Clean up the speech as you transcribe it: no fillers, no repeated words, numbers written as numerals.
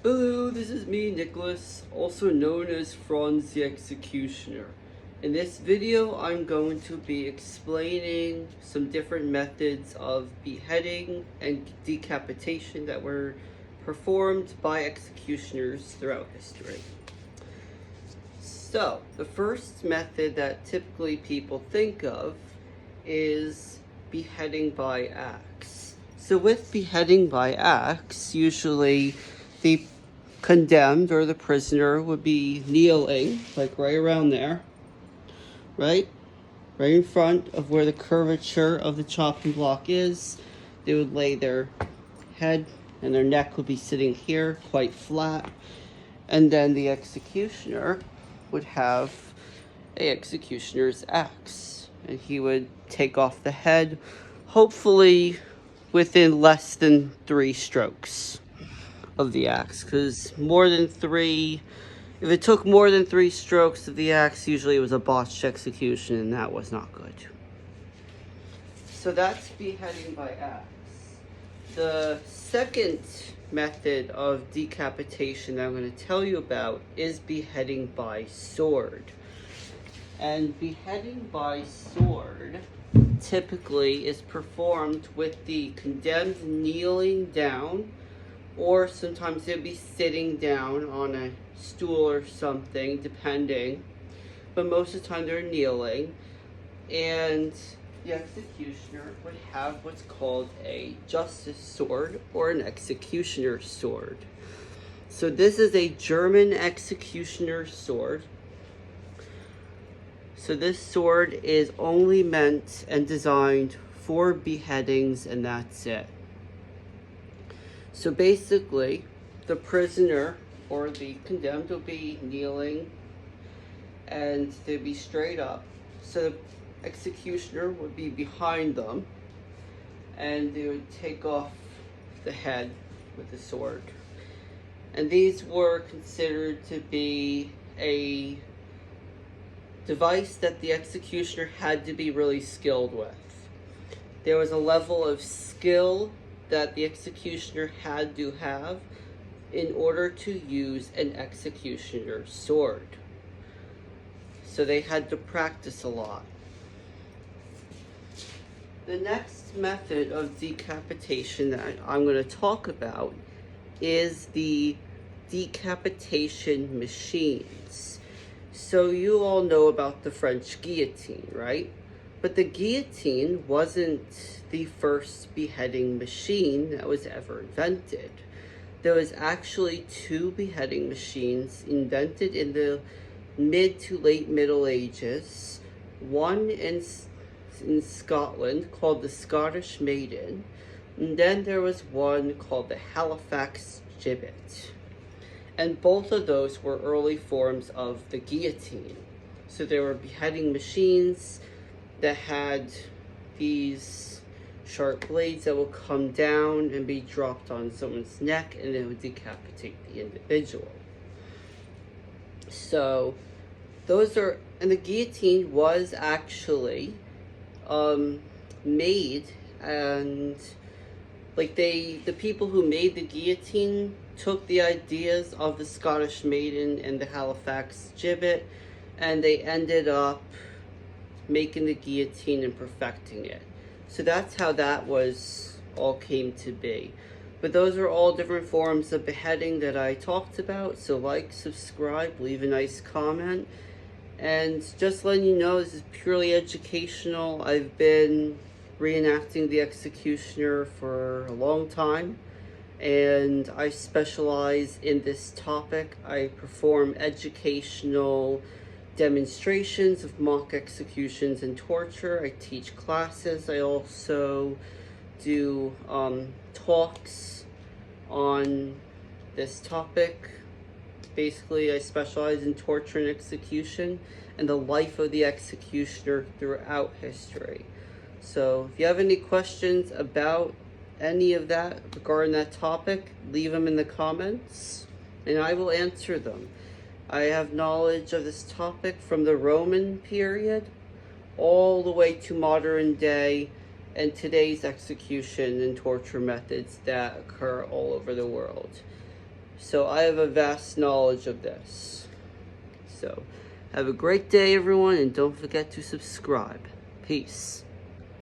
Hello, this is me, Nicholas, also known as Franz the Executioner. In this video, I'm going to be explaining some different methods of beheading and decapitation that were performed by executioners throughout history. So, the first method that typically people think of is beheading by axe. So with beheading by axe, usually the condemned or the prisoner would be kneeling, like right around there, right? Right in front of where the curvature of the chopping block is. They would lay their head and their neck would be sitting here, quite flat. And then the executioner would have a executioner's axe, and he would take off the head, hopefully within less than 3 strokes of the axe, because if it took more than 3 strokes of the axe, usually it was a botched execution, and that was not good. So that's beheading by axe. The second method of decapitation that I'm going to tell you about is beheading by sword. And beheading by sword typically is performed with the condemned kneeling down, or sometimes they'll be sitting down on a stool or something, depending. But most of the time they're kneeling, and the executioner would have what's called a justice sword or an executioner's sword. So this is a German executioner's sword. So this sword is only meant and designed for beheadings, and that's it. So basically, the prisoner or the condemned will be kneeling and they'd be straight up. So the executioner would be behind them and they would take off the head with the sword. And these were considered to be a device that the executioner had to be really skilled with. There was a level of skill that the executioner had to have in order to use an executioner's sword. So they had to practice a lot. The next method of decapitation that I'm going to talk about is the decapitation machines. So you all know about the French guillotine, right? But the guillotine wasn't the first beheading machine that was ever invented. There was actually 2 beheading machines invented in the mid to late Middle Ages. One in Scotland called the Scottish Maiden, and then there was one called the Halifax Gibbet. And both of those were early forms of the guillotine. So there were beheading machines that had these sharp blades that would come down and be dropped on someone's neck, and it would decapitate the individual. So and the guillotine was actually made, and the people who made the guillotine took the ideas of the Scottish Maiden and the Halifax Gibbet, and they ended up making the guillotine and perfecting it. So that's how that all came to be. But those are all different forms of beheading that I talked about. So like, subscribe, leave a nice comment. And just letting you know, this is purely educational. I've been reenacting the executioner for a long time, and I specialize in this topic. I perform educational demonstrations of mock executions and torture. I teach classes. I also do talks on this topic. Basically, I specialize in torture and execution and the life of the executioner throughout history. So if you have any questions about any of that regarding that topic, leave them in the comments and I will answer them. I have knowledge of this topic from the Roman period all the way to modern day and today's execution and torture methods that occur all over the world. So I have a vast knowledge of this. So have a great day, everyone, and don't forget to subscribe. Peace.